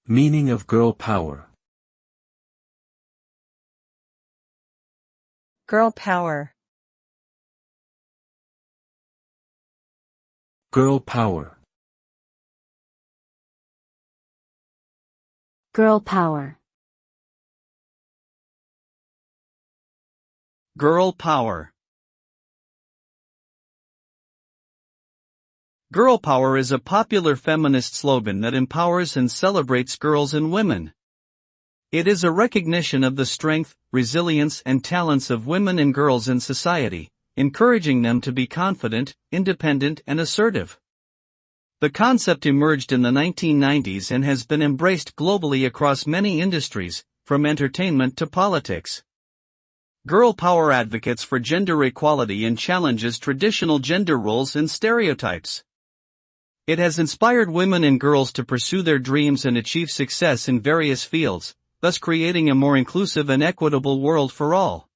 Meaning of girl power. Girl power. Girl power. Girl power. Girl power. Girl power is a popular feminist slogan that empowers and celebrates girls and women. It is a recognition of the strength, resilience, and talents of women and girls in society, encouraging them to be confident, independent, and assertive. The concept emerged in the 1990s and has been embraced globally across many industries, from entertainment to politics. Girl power advocates for gender equality and challenges traditional gender roles and stereotypes. It has inspired women and girls to pursue their dreams and achieve success in various fields, thus creating a more inclusive and equitable world for all.